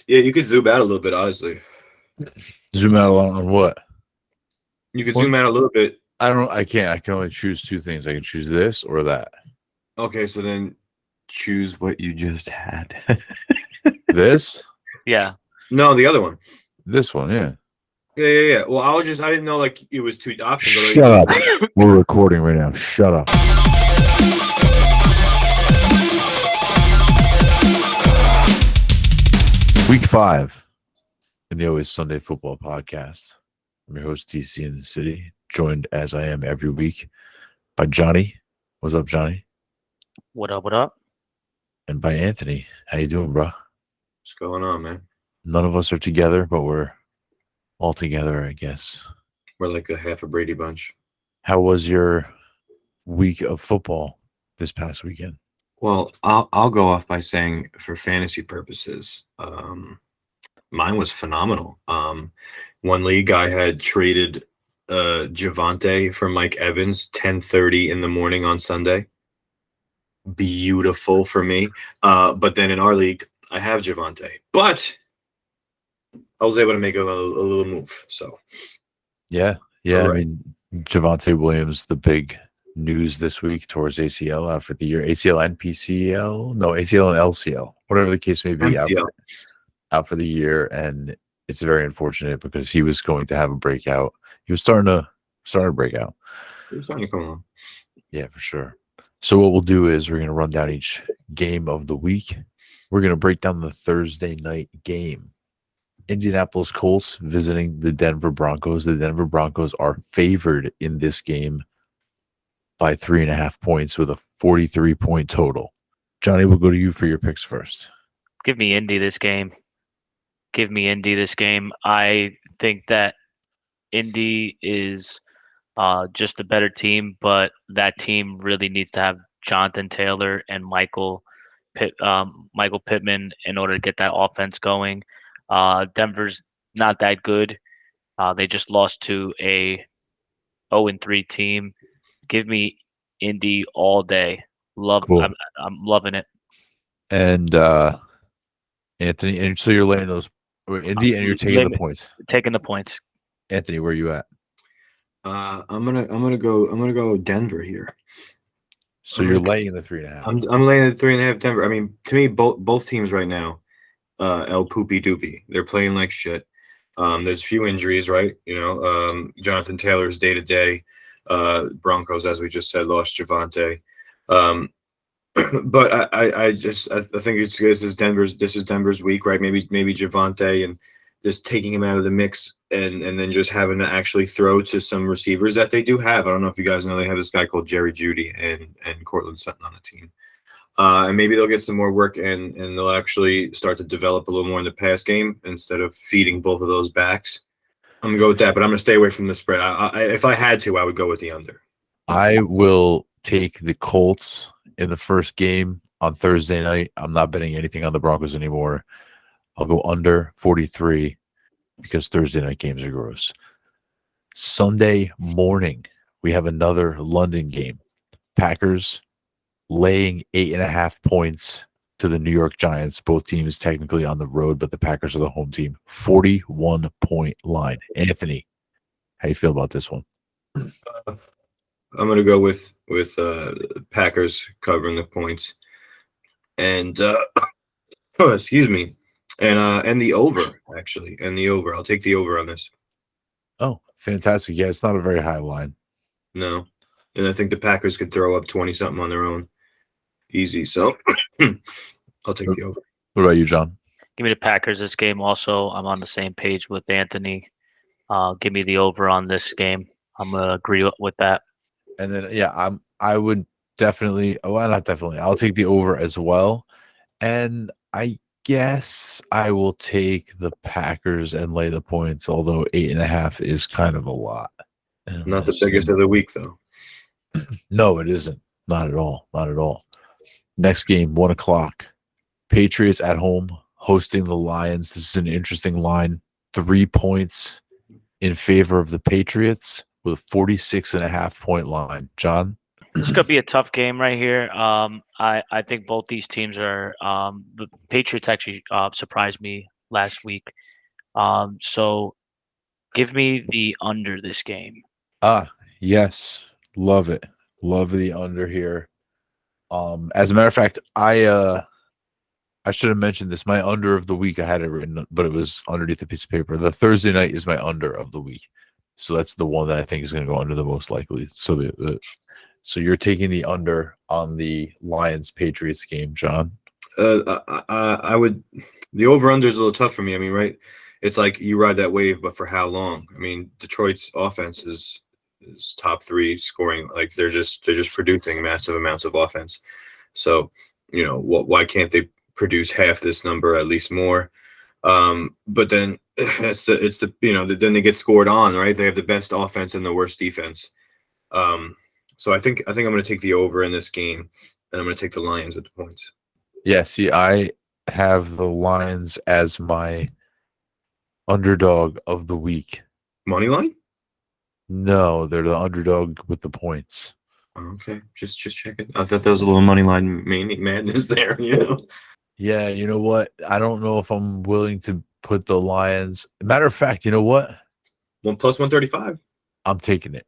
Yeah, you could zoom out a little bit, honestly. Zoom out on what? You could What? zoom out a little bit. I don't. I can't. I can only choose two things. I can choose this or that. Okay, so then choose what you just had. This. Yeah. No, the other one. This one. Yeah. Yeah. Well, I didn't know like it was two options. Shut up. We're recording right now. Shut up. Week 5 in the Always Sunday Football Podcast. I'm your host, DC in the City, joined as I am every week by Jonny. What's up, Jonny? What up? What up? And by Anthony. How you doing, bro? What's going on, man? None of us are together, but we're all together, I guess. We're like a half a Brady Bunch. How was your week of football this past weekend? Well, I'll go off by saying for fantasy purposes, mine was phenomenal. One league I had traded Javonte for Mike Evans 10:30 in the morning on Sunday. Beautiful for me. But then in our league, I have Javonte. But I was able to make a little move. So Yeah. Right. I mean, Javonte Williams, the big news this week towards ACL out for the year. ACL and PCL? No, ACL and LCL. Whatever the case may be, out for the year. And it's very unfortunate because he was going to have a breakout. He was starting to break out. He was starting to come on. Yeah, for sure. So what we'll do is we're going to run down each game of the week. We're going to break down the Thursday night game. Indianapolis Colts visiting the Denver Broncos. The Denver Broncos are favored in this game by 3.5 points with a 43-point total. Jonny, we'll go to you for your picks first. Give me Indy this game. I think that Indy is just a better team, but that team really needs to have Jonathan Taylor and Michael Pittman in order to get that offense going. Denver's not that good. They just lost to a 0-3 team. Give me Indy all day. Cool. I'm loving it. And Anthony, and so you're laying those Indy, and you're taking the points. Taking the points. Anthony, where are you at? I'm gonna go Denver here. So you're laying the 3.5. I'm laying the 3.5 Denver. I mean, to me, both teams right now, El Poopy Doopy. They're playing like shit. There's a few injuries, right? Jonathan Taylor's day to day. Broncos, as we just said, lost Javonte. But I think this is Denver's week, right? Maybe Javonte and just taking him out of the mix and then just having to actually throw to some receivers that they do have. I don't know if you guys know they have this guy called Jerry Jeudy and Cortland Sutton on the team. And maybe they'll get some more work and they'll actually start to develop a little more in the pass game instead of feeding both of those backs. I'm going to go with that, but I'm going to stay away from the spread. If I had to, I would go with the under. I will take the Colts in the first game on Thursday night. I'm not betting anything on the Broncos anymore. I'll go under 43 because Thursday night games are gross. Sunday morning, we have another London game. Packers laying 8.5 points to the New York Giants. Both teams technically on the road, but the Packers are the home team. 41-point line. Anthony, how you feel about this one? I'm going to go with Packers covering the points, and excuse me, and the over actually, and the over. I'll take the over on this. Oh, fantastic! Yeah, it's not a very high line. No, and I think the Packers could throw up 20-something on their own, easy. So I'll take the over. What about you, John? Give me the Packers this game. Also, I'm on the same page with Anthony. Give me the over on this game. I'm gonna agree with that. And then I would definitely. Well, not definitely. I'll take the over as well. And I guess I will take the Packers and lay the points. Although 8.5 is kind of a lot. Not the biggest of the week, though. No, it isn't. Not at all. Not at all. Next game, 1:00. Patriots at home hosting the Lions. This is an interesting line. 3 points in favor of the Patriots with a 46.5-point line. John? It's going to be a tough game right here. I think both these teams are the Patriots actually surprised me last week. So give me the under this game. Yes, love it. Love the under here. As a matter of fact, I should have mentioned this. My under of the week, I had it written, but it was underneath the piece of paper. The Thursday night is my under of the week, so that's the one that I think is going to go under the most likely. So so you're taking the under on the Lions Patriots game, John. I would. The over under is a little tough for me. I mean, right? It's like you ride that wave, but for how long? I mean, Detroit's offense is top three scoring. Like they're just producing massive amounts of offense. So why can't they produce half this number, at least more? But then then they get scored on, right? They have the best offense and the worst defense. So I think I'm going to take the over in this game, and I'm going to take the Lions with the points. Yeah, see, I have the Lions as my underdog of the week. Money line? No, they're the underdog with the points. Okay, just checking. I thought there was a little money line madness there. Yeah, you know what? I don't know if I'm willing to put the Lions. Matter of fact, you know what? 1+135. I'm taking it.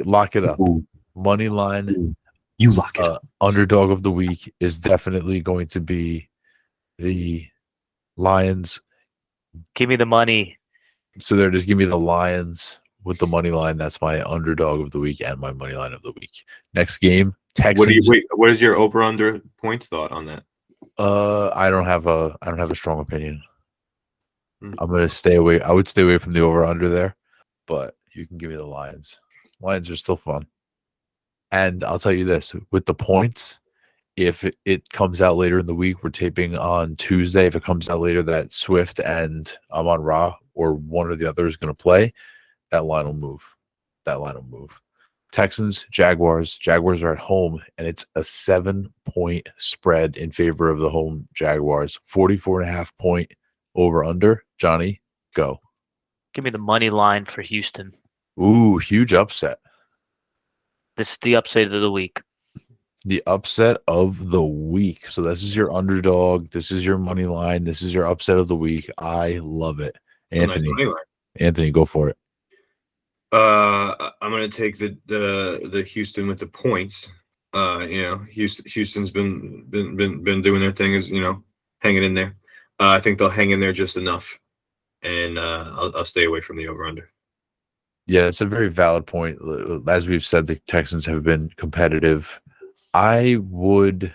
Lock it up. Ooh. Money line. Ooh. You lock it up. Underdog of the week is definitely going to be the Lions. Give me the money. So there, just give me the Lions with the money line. That's my underdog of the week and my money line of the week. Next game, Texans. What is your over under points thought on that? I don't have a strong opinion. I'm gonna stay away. I would stay away from the over under there, but you can give me the Lions. Lions are still fun. And I'll tell you this, with the points, if it comes out later in the week, we're taping on Tuesday. If it comes out later that Swift and Amon-Ra or one or the other is going to play, that line will move. Texans, Jaguars. Jaguars are at home, and it's a 7-point spread in favor of the home Jaguars. 44.5 point over under. Johnny, go. Give me the money line for Houston. Ooh, huge upset. This is the upset of the week. The upset of the week. So this is your underdog. This is your money line. This is your upset of the week. I love it. Anthony, nice money line. Anthony, go for it. I'm gonna take the Houston with the points. Houston's been doing their thing, is hanging in there. I think they'll hang in there just enough, and I'll stay away from the over under. Yeah, it's a very valid point. As we've said, the Texans have been competitive. I would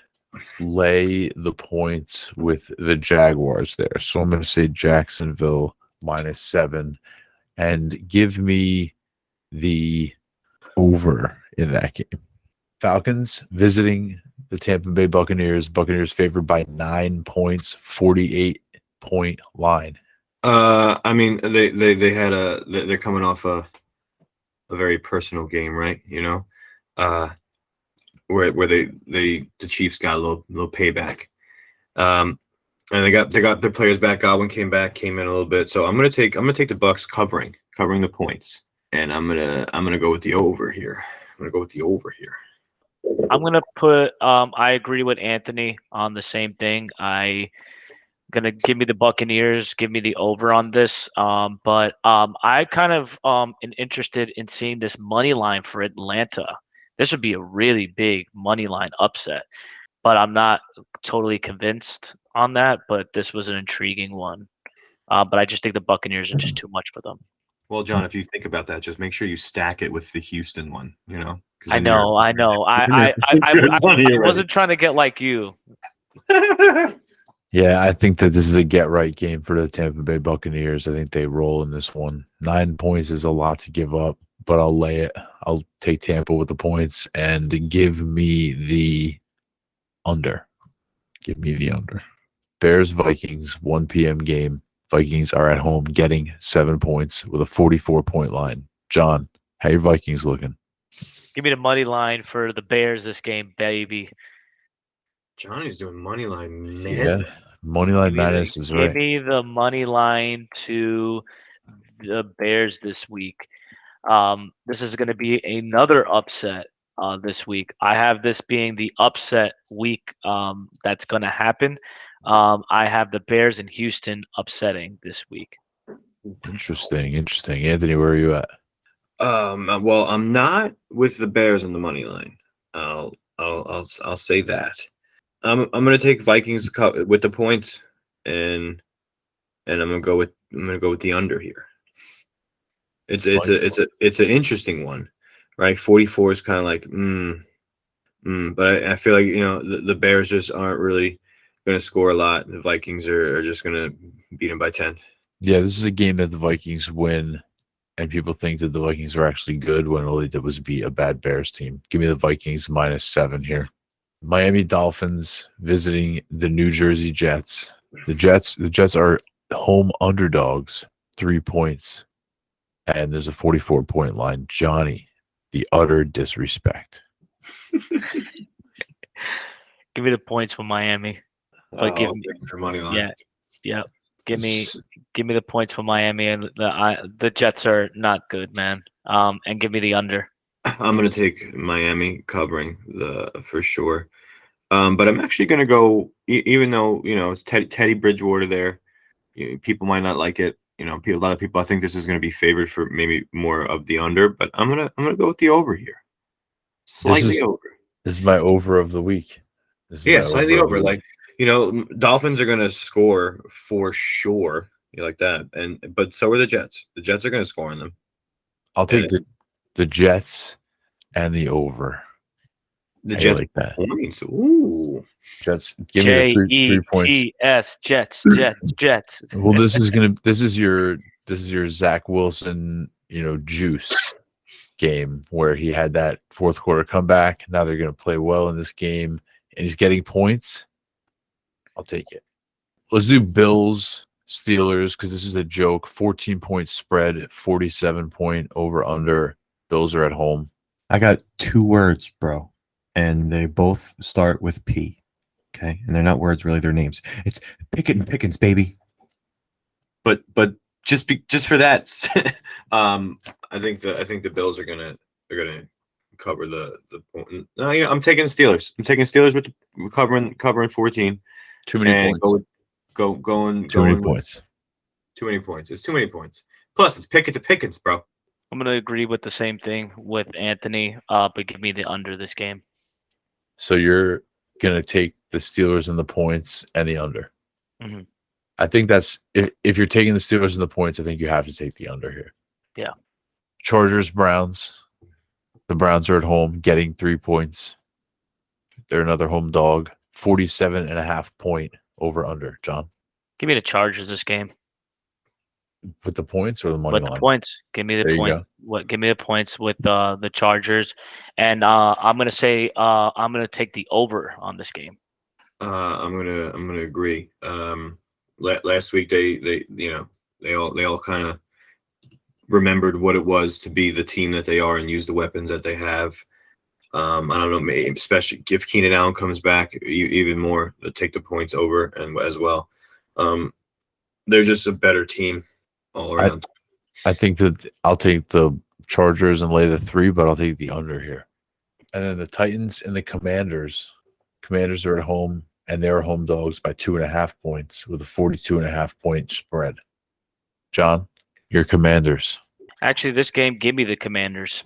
lay the points with the Jaguars there. So I'm going to say Jacksonville -7 and give me the over in that game. Falcons visiting the Tampa Bay Buccaneers. Buccaneers favored by 9 points, 48-point line. I mean, they're coming off a very personal game, right? Where the Chiefs got a little payback, and they got their players back. Godwin came in a little bit, so I'm gonna take the Bucks covering the points, and I'm gonna go with the over here. I'm gonna put. I agree with Anthony on the same thing. Gonna give me the Buccaneers, give me the over on this. But I kind of am interested in seeing this money line for Atlanta. This would be a really big money line upset, but I'm not totally convinced on that. But this was an intriguing one. But I just think the Buccaneers are just too much for them. Well, John, if you think about that, just make sure you stack it with the Houston one. I know. I wasn't trying to get like you. Yeah, I think that this is a get right game for the Tampa Bay Buccaneers. I think they roll in this one. 9 points is a lot to give up, but I'll lay it. I'll take Tampa with the points and give me the under. Bears Vikings 1 p.m. game. Vikings are at home getting 7 points with a 44-point line. John, how your Vikings looking? Give me the money line for the Bears this game, baby. Johnny's doing money line madness. Yeah, money line madness is right. Give me the money line to the Bears this week. This is going to be another upset this week. I have this being the upset week that's going to happen. I have the Bears in Houston upsetting this week. Interesting. Anthony, where are you at? Well, I'm not with the Bears on the money line. I'll say that. I'm gonna take Vikings with the points, and I'm gonna go with the under here. It's an interesting one, right? 44 is kind of like but I feel like the Bears just aren't really gonna score a lot. The Vikings are just gonna beat them by 10. Yeah, this is a game that the Vikings win, and people think that the Vikings are actually good when all they did was beat a bad Bears team. Give me the Vikings -7 here. Miami Dolphins visiting the New Jersey Jets. The Jets are home underdogs, 3 points, and there's a 44-point line. Jonny, the utter disrespect. Give me the points for Miami. But give me for money line. Yeah. Give me the points for Miami, and the Jets are not good, man. And give me the under. I'm gonna take Miami covering for sure. But I'm actually gonna go, even though it's Teddy Bridgewater there. People might not like it. A lot of people. I think this is gonna be favored for maybe more of the under, but I'm gonna go with the over here. Slightly over. This is my over of the week. Slightly over. Like Dolphins are gonna score for sure. You like that, but so are the Jets. The Jets are gonna score on them. I'll take the Jets and the over. The Jets like that. Points. Ooh. Jets. Give me the 3 points. Jets. Well, this is your Zach Wilson, juice game where he had that fourth quarter comeback. Now they're going to play well in this game, and he's getting points. I'll take it. Let's do Bills Steelers because this is a joke. 14-point spread, 47-point over under. Bills are at home. I got 2 words, bro, and they both start with P. Okay, and they're not words, really. They're names. It's Pickett and Pickens, baby. But just for that, I think the Bills are gonna cover the point. No, I'm taking the Steelers. I'm taking Steelers with covering 14. Too many points. Too many points. Too many points. It's too many points. Plus, it's Pickett to Pickens, bro. I'm gonna agree with the same thing with Anthony. But give me the under this game. So you're gonna take the Steelers and the points and the under. Mm-hmm. I think that's if you're taking the Steelers and the points, I think you have to take the under here. Yeah. Chargers, Browns. The Browns are at home getting 3 points. They're another home dog. 47.5-point over under. John? Give me the Chargers this game. Put the points or the money line? The points. Give me the point. Give me the points with the Chargers, and I'm gonna say I'm gonna take the over on this game. I'm gonna agree. Last week they all kind of remembered what it was to be the team that they are and use the weapons that they have. I don't know, maybe especially if Keenan Allen comes back even more, take the points over and as well. They're just a better team all around. I think that I'll take the Chargers and lay the 3, but I'll take the under here. And then the Titans and the Commanders. Commanders are at home, and they're home dogs by 2.5 points with a 42.5-point spread. John, your Commanders. Actually, this game, give me the Commanders.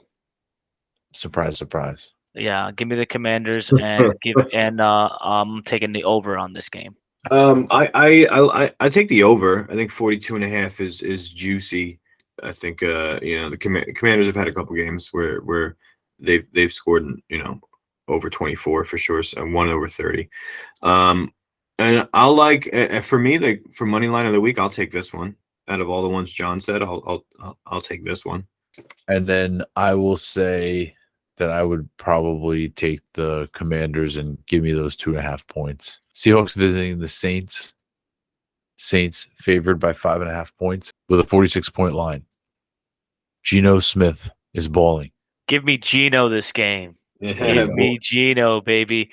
Surprise, surprise. Yeah, give me the Commanders and I'm taking the over on this game. I take the over. I think 42.5 is juicy. I think the Commanders have had a couple games where they've scored over 24 for sure, so 1 over 30. And I'll like for me, like for money line of the week, I'll take this one. Out of all the ones John said, I'll take this one. And then I will say that I would probably take the Commanders and give me those 2.5 points. Seahawks visiting the Saints. Saints favored by 5.5 points with a 46-point line. Geno Smith is balling. Give me Geno this game. Give me Geno, baby.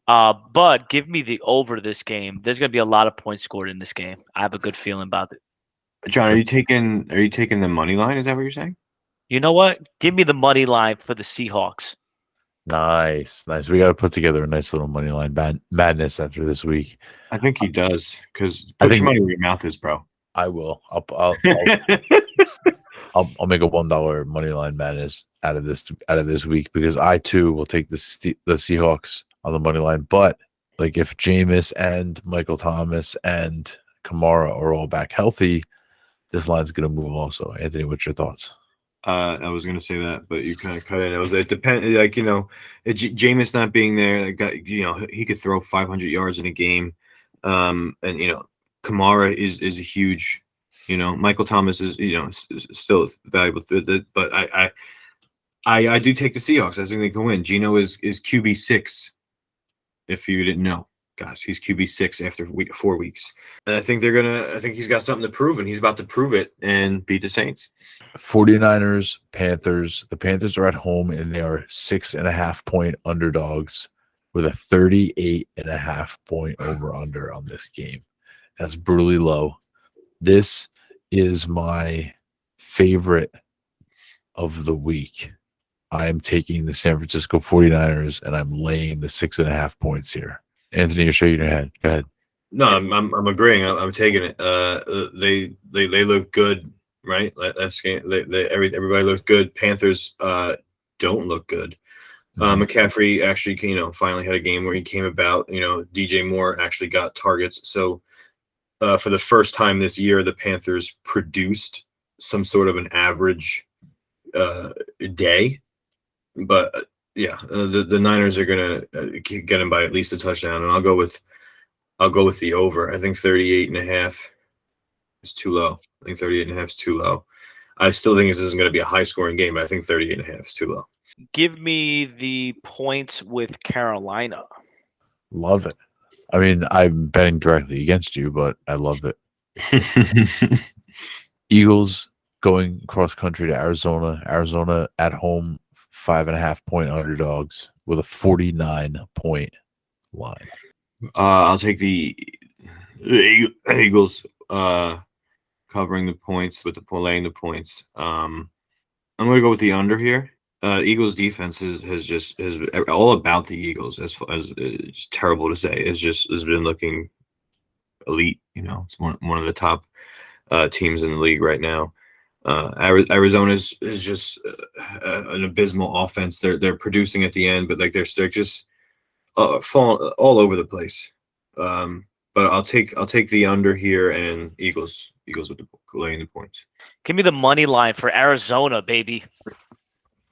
But give me the over this game. There's gonna be a lot of points scored in this game. I have a good feeling about it. John, are you taking the money line? Is that what you're saying? You know what? Give me the money line for the Seahawks. Nice. We got to put together a nice little money line madness after this week. I think he does because I put think- your money where your mouth is, bro. I will. I'll make a $1 money line madness out of this week because I too will take the Seahawks on the money line. But like if Jameis and Michael Thomas and Kamara are all back healthy, this line's gonna move also. Anthony, what's your thoughts? I was gonna say that, but you kind of cut in. It depends. Like Jameis not being there, he could throw 500 yards in a game, and Kamara is a huge. Michael Thomas is still valuable, but I do take the Seahawks. I think they can win. Geno is QB6. If you didn't know, guys, he's QB6 after 4 weeks, and I think I think he's got something to prove, and he's about to prove it and beat the Saints. 49ers, Panthers. The Panthers are at home and they are 6.5-point underdogs with a 38.5-point over under on this game. That's brutally low. This is my favorite of the week. I am taking the San Francisco 49ers and I'm laying the 6.5 points here. Anthony, you're shaking your head. Go ahead. No, I'm agreeing. I'm taking it. They look good, right? That's game. Everybody looks good. Panthers don't look good. McCaffrey actually, finally had a game where he came about. DJ Moore actually got targets. So for the first time this year, the Panthers produced some sort of an average day. But the Niners are gonna get him by at least a touchdown, and I'll go with the over. I think 38.5 is too low. I think 38.5 is too low. I still think this isn't going to be a high scoring game, but I think 38.5 is too low. Give me the points with Carolina. Love it. I mean, I'm betting directly against you, but I love it. Eagles going cross country to Arizona. Arizona at home, 5.5-point underdogs with a 49-point line. I'll take the Eagles covering the points with laying the points. I'm going to go with the under here. Eagles defense has all about the Eagles as it's terrible to say. Has been looking elite. It's one of the top teams in the league right now. Arizona is just an abysmal offense. They're producing at the end, but they're just falling all over the place. But I'll take the under here and Eagles with laying the points. Give me the money line for Arizona, baby.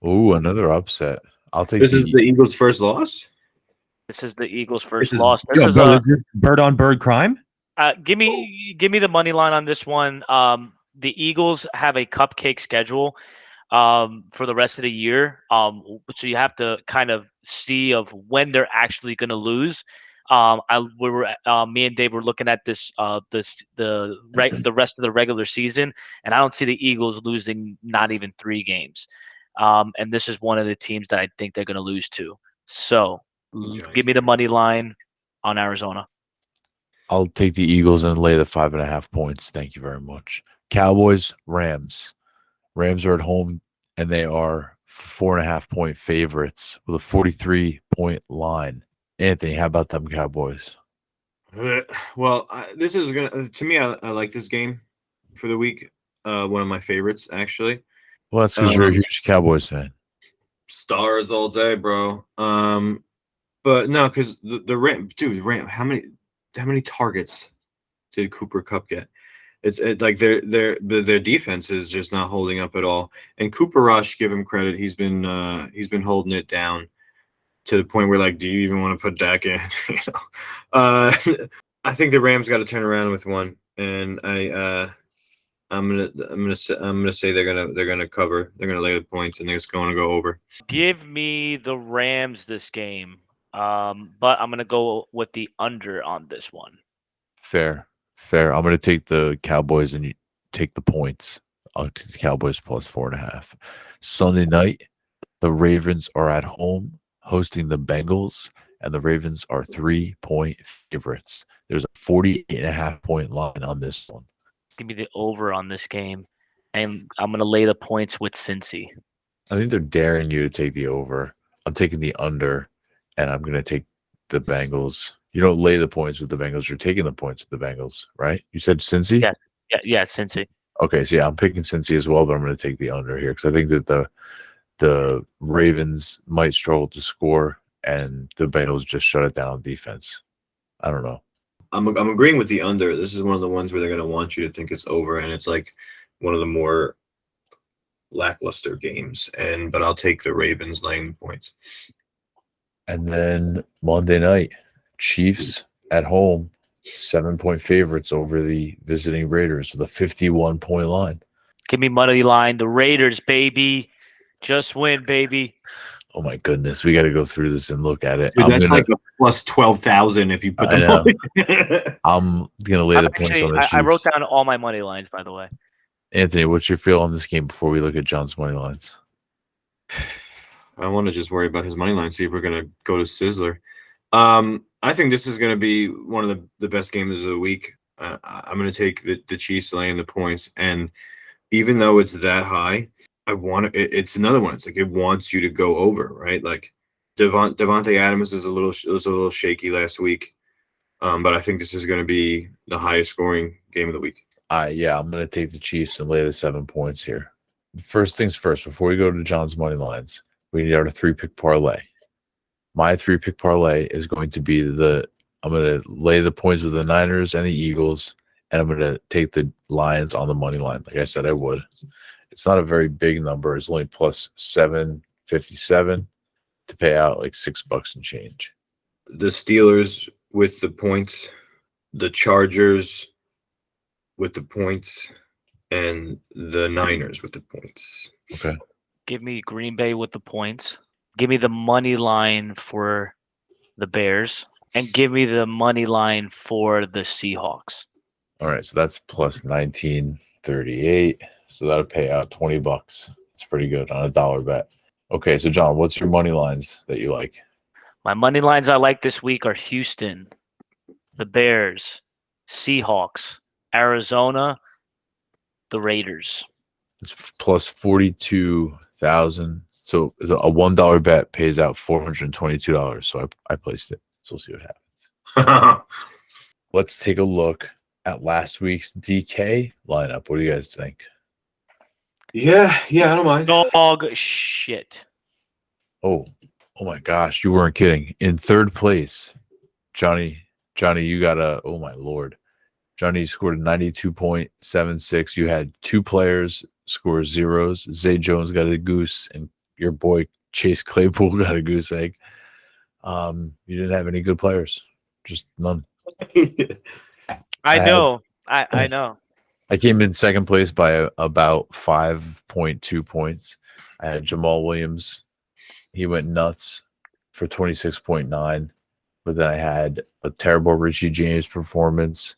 Ooh, another upset. I'll take This is the Eagles' first loss. This is the Eagles' first is- loss. Yo, bro, is this bird on bird crime? Give me the money line on this one. The Eagles have a cupcake schedule for the rest of the year. So you have to kind of see of when they're actually going to lose. Me and Dave were looking at this the rest of the regular season, and I don't see the Eagles losing not even 3 games. And this is one of the teams that I think they're going to lose to. So give me the money line on Arizona. I'll take the Eagles and lay the 5.5 points. Thank you very much. Cowboys, Rams. Rams are at home and they are 4.5-point favorites with a 43-point line. Anthony, how about them Cowboys? Well, this is to me. I like this game for the week. One of my favorites, actually. Well, that's because you're a huge Cowboys fan. Stars all day, bro. But no, because the Ram, how many targets did Cooper Kupp get? It's like their defense is just not holding up at all. And Cooper Rush, give him credit, he's been holding it down to the point where, like, do you even want to put Dak in? I think the Rams got to turn around with one, and I'm gonna say they're gonna cover. They're gonna lay the points, and they're just going to go over. Give me the Rams this game, but I'm gonna go with the under on this one. Fair. I'm going to take the Cowboys and you take the points. I'll take the Cowboys plus 4.5. Sunday night, the Ravens are at home hosting the Bengals, and the Ravens are 3-point favorites. There's a 48.5-point line on this one. Give me the over on this game, and I'm gonna lay the points with Cincy. I think they're daring you to take the over. I'm taking the under, and I'm going to take the Bengals. You don't lay the points with the Bengals. You're taking the points with the Bengals, right? You said Cincy? Yeah. Yeah, Cincy. Okay, so yeah, I'm picking Cincy as well, but I'm going to take the under here because I think that the Ravens might struggle to score, and the Bengals just shut it down on defense. I don't know. I'm agreeing with the under. This is one of the ones where they're going to want you to think it's over, and it's like one of the more lackluster games. But I'll take the Ravens laying points. And then Monday night, Chiefs at home, 7-point favorites over the visiting Raiders with a 51-point line. Give me money line. The Raiders, baby. Just win, baby. Oh my goodness, we got to go through this and look at it. Dude, that's like a plus 12,000 if you put them on. I'm gonna lay the points on the Chiefs. I wrote down all my money lines, by the way. Anthony, what's your feel on this game before we look at John's money lines? I want to just worry about his money line, see if we're going to go to Sizzler. I think this is going to be one of the best games of the week. I'm going to take the Chiefs laying the points. And even though it's that high, it's another one. It's like it wants you to go over, right? Like Devontae Adams was a little shaky last week. But I think this is going to be the highest scoring game of the week. Yeah, I'm going to take the Chiefs and lay the 7 points here. First things first, before we go to John's money lines, we need our 3-pick parlay. My 3-pick parlay is going to be I'm going to lay the points with the Niners and the Eagles, and I'm going to take the Lions on the money line. Like I said, I would. It's not a very big number. It's only plus 757 to pay out like $6 and change. The Steelers with the points, the Chargers with the points, and the Niners with the points. Okay. Give me Green Bay with the points. Give me the money line for the Bears. And give me the money line for the Seahawks. All right. So that's plus 1938. So that'll pay out $20. It's pretty good on a dollar bet. Okay. So, John, what's your money lines that you like? My money lines I like this week are Houston, the Bears, Seahawks, Arizona, the Raiders. It's plus 42,000. So a $1 bet pays out $422. So I placed it. So we'll see what happens. Let's take a look at last week's DK lineup. What do you guys think? Yeah, I don't mind. Dog shit. Oh my gosh, you weren't kidding. In third place, Johnny, you got oh my Lord. Johnny scored a 92.76. You had 2 players score zeros. Zay Jones got a goose, and your boy Chase Claypool got a goose egg. You didn't have any good players. Just none. I know. I know. I came in second place by about 5.2 points. I had Jamal Williams. He went nuts for 26.9. But then I had a terrible Richie James performance.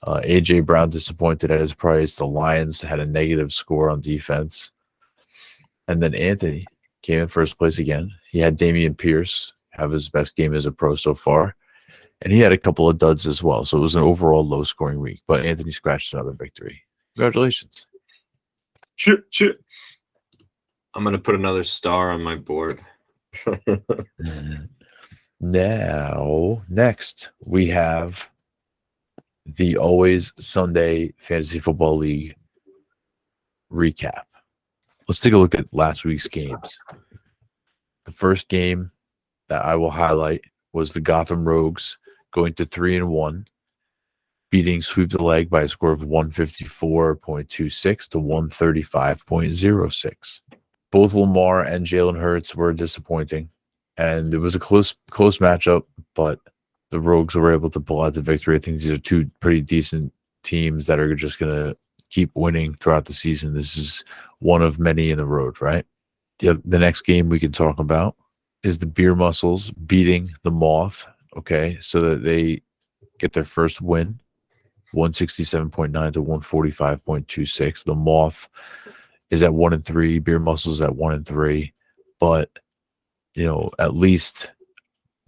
A.J. Brown disappointed at his price. The Lions had a negative score on defense. And then Anthony came in first place again. He had Dameon Pierce have his best game as a pro so far. And he had a couple of duds as well. So it was an overall low-scoring week. But Anthony scratched another victory. Congratulations. Shit. I'm going to put another star on my board. Now, next, we have the Always Sunday Fantasy Football League recap. Let's take a look at last week's games. The first game that I will highlight was the Gotham Rogues going to 3-1, beating Sweep the Leg by a score of 154.26 to 135.06. Both Lamar and Jalen Hurts were disappointing, and it was a close matchup, but the Rogues were able to pull out the victory. I think these are 2 pretty decent teams that are just going to keep winning throughout the season. This is one of many in the road, right? The next game we can talk about is the Beer Muscles beating the Moth, okay, so that they get their first win, 167.9 to 145.26. The Moth is at 1-3, Beer Muscles at 1-3, but at least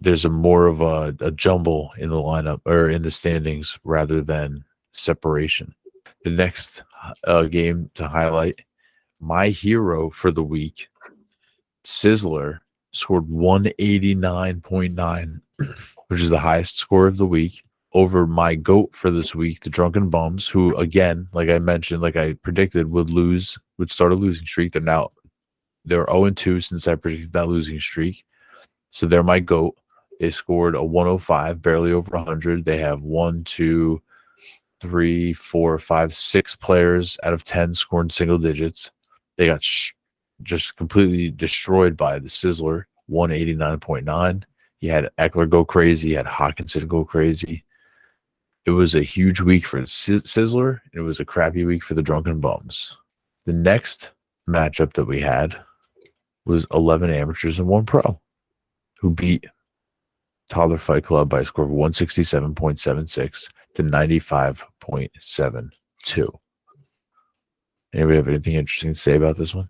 there's a more of a jumble in the lineup or in the standings rather than separation. The next game to highlight, my hero for the week, Sizzler, scored 189.9, which is the highest score of the week, over my GOAT for this week, the Drunken Bums, who, again, like I mentioned, like I predicted, would start a losing streak. They're 0-2 since I predicted that losing streak. So they're my GOAT. They scored a 105, barely over 100. They have 6 players out of 10 scoring single digits. They got just completely destroyed by the Sizzler, 189.9. He had Eckler go crazy. He had Hawkinson go crazy. It was a huge week for Sizzler. It was a crappy week for the Drunken Bums. The next matchup that we had was 11 amateurs and 1 pro, who beat Toddler Fight Club by a score of 167.76 to 95.72. Anybody have anything interesting to say about this one?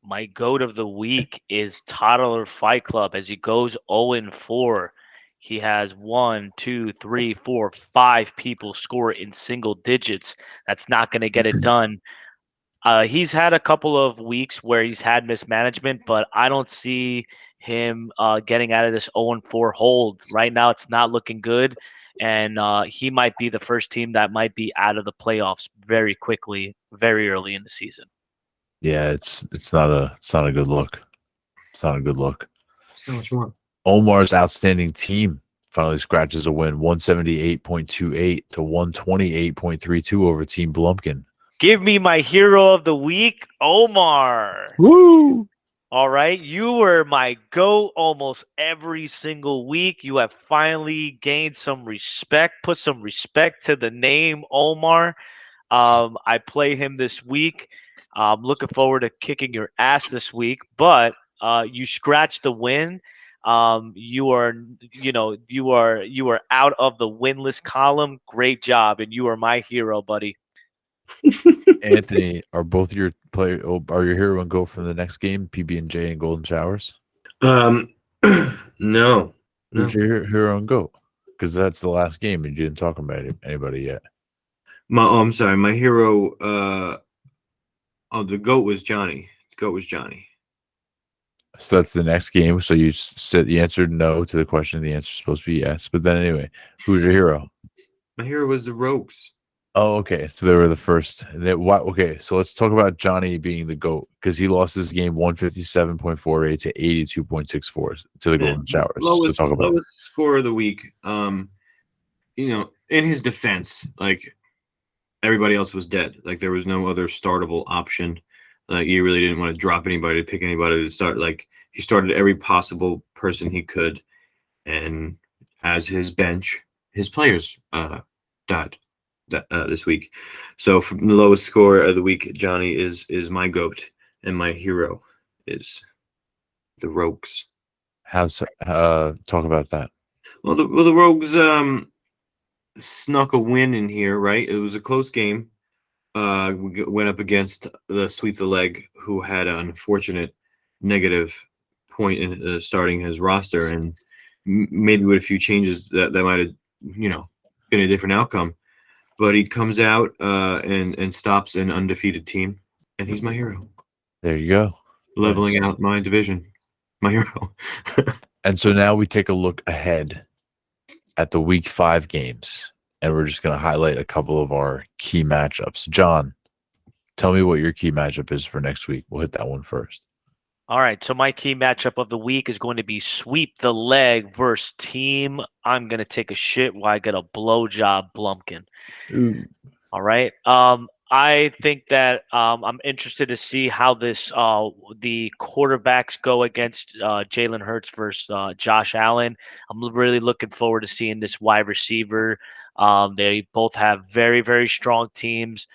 My GOAT of the week is Toddler Fight Club as he goes 0-4. He has 5 people score in single digits. That's not going to get it done. He's had a couple of weeks where he's had mismanagement, but I don't see him getting out of this 0-4 hold. Right now, it's not looking good, and he might be the first team that might be out of the playoffs very quickly, very early in the season. Yeah, it's not a good look. It's not a good look. That's not what you want. Omar's outstanding team finally scratches a win, 178.28 to 128.32 over Team Blumpkin. Give me my hero of the week, Omar. Woo! All right. You were my GOAT almost every single week. You have finally gained some respect, put some respect to the name Omar. I play him this week. I'm looking forward to kicking your ass this week, but you scratched the win. You are out of the winless column. Great job, and you are my hero, buddy. Anthony, are both your hero and GOAT from the next game, PB&J and Golden Showers? No. Who's your hero and GOAT? Because that's the last game and you didn't talk about anybody yet. I'm sorry. My hero, the GOAT was Jonny. So that's the next game. So you answered no to the question. The answer is supposed to be yes. But then anyway, who's your hero? My hero was the Rogues. Oh, okay. So they were the first. Okay, so let's talk about Jonny being the GOAT because he lost his game 157.48 to 82.64 to the Golden Showers. Lowest score of the week. Mm-hmm. In his defense, like everybody else was dead. Like there was no other startable option. Like he really didn't want to drop anybody to pick anybody to start. Like he started every possible person he could, and as his bench, his players died. This week. So from the lowest score of the week, Jonny is my GOAT, and my hero is the Rogues. Talk about that. Well, the Rogues snuck a win in here, right? It was a close game. We went up against the Sweep the Leg, who had an unfortunate negative point in starting his roster, and maybe with a few changes that might have been a different outcome. But he comes out and stops an undefeated team, and he's my hero. There you go. Leveling out my division. My hero. And so now we take a look ahead at the Week 5 games, and we're just going to highlight a couple of our key matchups. John, tell me what your key matchup is for next week. We'll hit that one first. All right, so my key matchup of the week is going to be Sweep the Leg versus Team. I'm going to take a shit while I get a blowjob Blumpkin. Ooh. All right. I think that I'm interested to see how the quarterbacks go against Jalen Hurts versus Josh Allen. I'm really looking forward to seeing this wide receiver. They both have very, very strong teams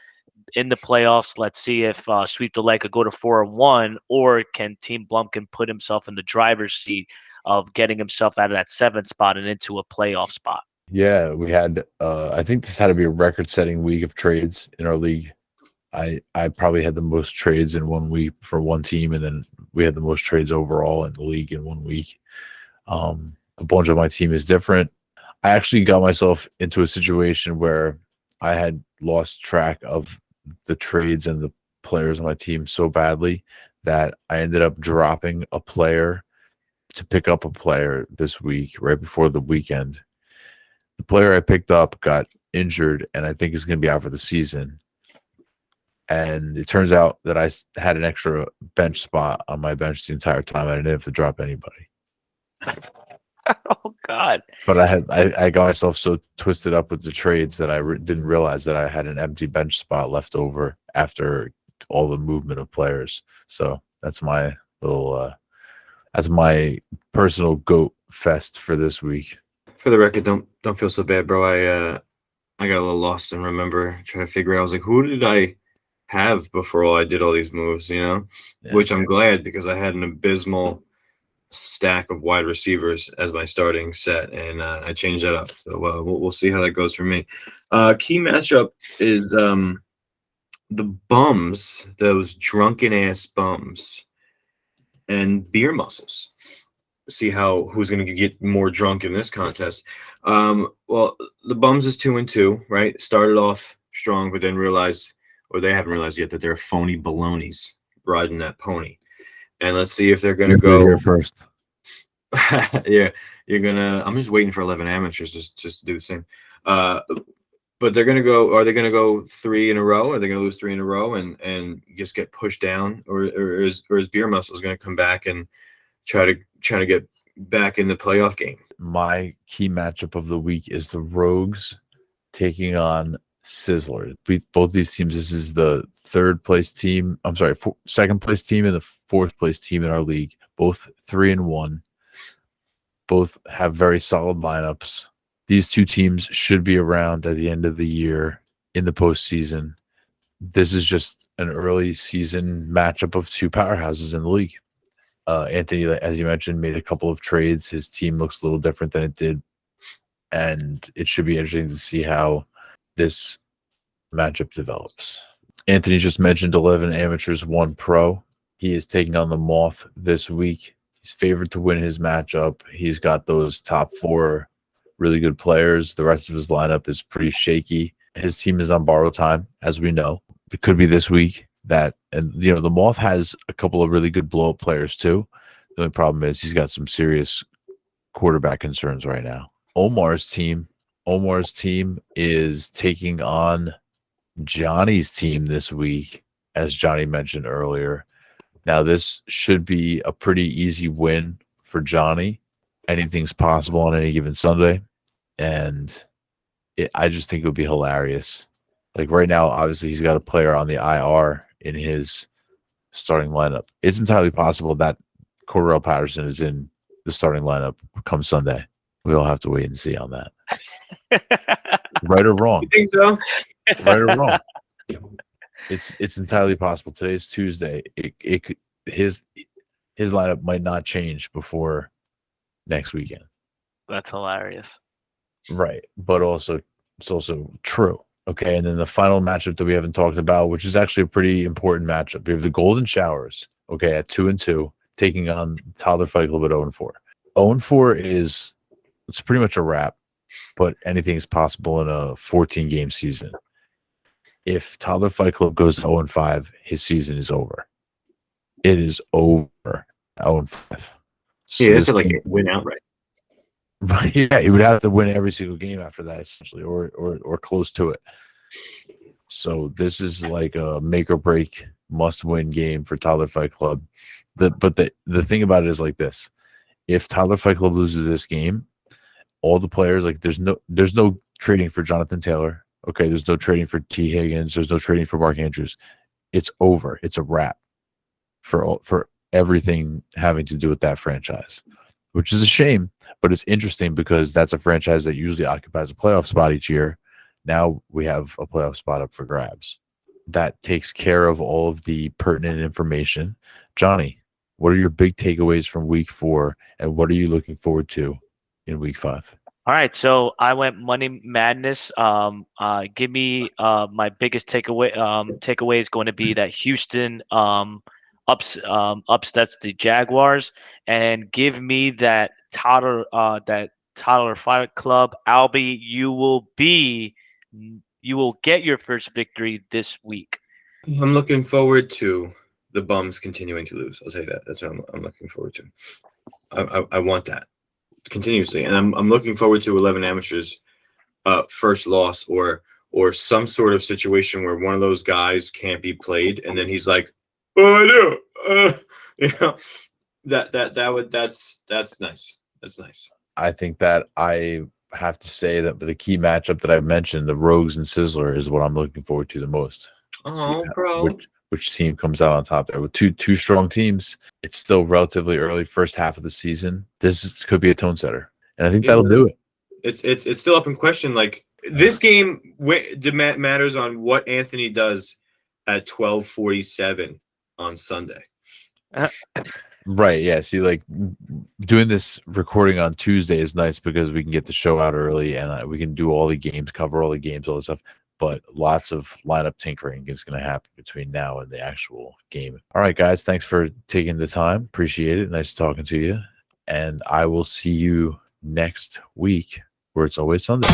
in the playoffs. Let's see if Sweep the Leg could go to 4-1, or can Team Blumpkin put himself in the driver's seat of getting himself out of that 7th spot and into a playoff spot. Yeah, we had I think this had to be a record-setting week of trades in our league. I probably had the most trades in 1 week for one team, and then we had the most trades overall in the league in 1 week. A bunch of my team is different. I actually got myself into a situation where I had lost track of the trades and the players on my team so badly that I ended up dropping a player to pick up a player this week, right before the weekend. The player I picked up got injured, and I think is going to be out for the season. And it turns out that I had an extra bench spot on my bench the entire time. I didn't have to drop anybody. Oh God. But I got myself so twisted up with the trades that I didn't realize that I had an empty bench spot left over after all the movement of players. So that's my little that's my personal goat fest for this week. For the record, don't feel so bad, bro. I got a little lost and remember trying to figure out. I was like, who did I have before I did all these moves? Yeah. Which I'm glad, because I had an abysmal stack of wide receivers as my starting set, and I changed that up. So we'll see how that goes for me. Key matchup is the bums, those drunken ass bums, and beer muscles. See who's going to get more drunk in this contest. Well, the bums is 2-2, right? Started off strong, but then realized, or they haven't realized yet, that they're phony balonies riding that pony. And let's see if they're going to go here first. Yeah, you're gonna. I'm just waiting for 11 amateurs just to do the same. But they're gonna go. Are they gonna go 3 in a row? Are they gonna lose 3 in a row and just get pushed down, or is Beer Muscles gonna come back and try to get back in the playoff game? My key matchup of the week is the Rogues taking on Sizzler. Both these teams. This is the third place team. I'm sorry, second place team and the fourth place team in our league. Both 3-1. Both have very solid lineups. These two teams should be around at the end of the year in the postseason. This is just an early season matchup of two powerhouses in the league. Anthony, as you mentioned, made a couple of trades. His team looks a little different than it did, and it should be interesting to see how this matchup develops. Anthony just mentioned 11 amateurs, 1 pro. He is taking on the Moth this week. He's favored to win his matchup. He's got those top 4 really good players. The rest of his lineup is pretty shaky. His team is on borrowed time, as we know. It could be this week and the Moth has a couple of really good blow-up players too. The only problem is he's got some serious quarterback concerns right now. Omar's team is taking on Jonny's team this week, as Jonny mentioned earlier. Now, this should be a pretty easy win for Jonny. Anything's possible on any given Sunday. And I just think it would be hilarious. Like right now, obviously, he's got a player on the IR in his starting lineup. It's entirely possible that Cordell Patterson is in the starting lineup come Sunday. We'll have to wait and see on that. Right or wrong? You think so? Right or wrong? It's entirely possible. Today's Tuesday. It could his lineup might not change before next weekend. That's hilarious. Right, but it's also true. Okay, and then the final matchup that we haven't talked about, which is actually a pretty important matchup. We have the Golden Showers. Okay, at 2-2, taking on Toddler Fight Club at 0-4. 0-4 it's pretty much a wrap, but anything is possible in a 14-game season. If Toddler Fight Club goes 0-5, his season is over. It is over. 0-5. So Yeah, it's like a win outright. Yeah, he would have to win every single game after that, essentially, or close to it. So this is like a make or break, must win game for Toddler Fight Club. But the thing about it is like this: if Toddler Fight Club loses this game, all the players, like there's no trading for Jonathan Taylor. Okay, there's no trading for T. Higgins. There's no trading for Mark Andrews. It's over. It's a wrap for everything having to do with that franchise, which is a shame, but it's interesting because that's a franchise that usually occupies a playoff spot each year. Now we have a playoff spot up for grabs. That takes care of all of the pertinent information. Jonny, what are your big takeaways from week 4, and what are you looking forward to in week 5? All right, so I went Money Madness. Give me my biggest takeaway. Takeaway is going to be that Houston upsets the Jaguars, and give me that Toddler Fight Club. Albie, you will get your first victory this week. I'm looking forward to the bums continuing to lose. I'll say that. That's what I'm looking forward to. I want that continuously, and I'm looking forward to 11 amateurs first loss or some sort of situation where one of those guys can't be played, and then he's like, oh no, you know, that's nice. That's nice. I think that I have to say that the key matchup that I've mentioned, the Rogues and Sizzler, is what I'm looking forward to the most. Oh, bro. Which team comes out on top there with two strong teams. It's still relatively early, first half of the season. Could be a tone setter, and I think that'll do it. It's still up in question. Like this game matters on what Anthony does at 12:47 on Sunday. Right. Yeah. See, like doing this recording on Tuesday is nice because we can get the show out early and we can do all the games, cover all the games, all this stuff. But lots of lineup tinkering is going to happen between now and the actual game. All right, guys. Thanks for taking the time. Appreciate it. Nice talking to you. And I will see you next week where it's always Sunday.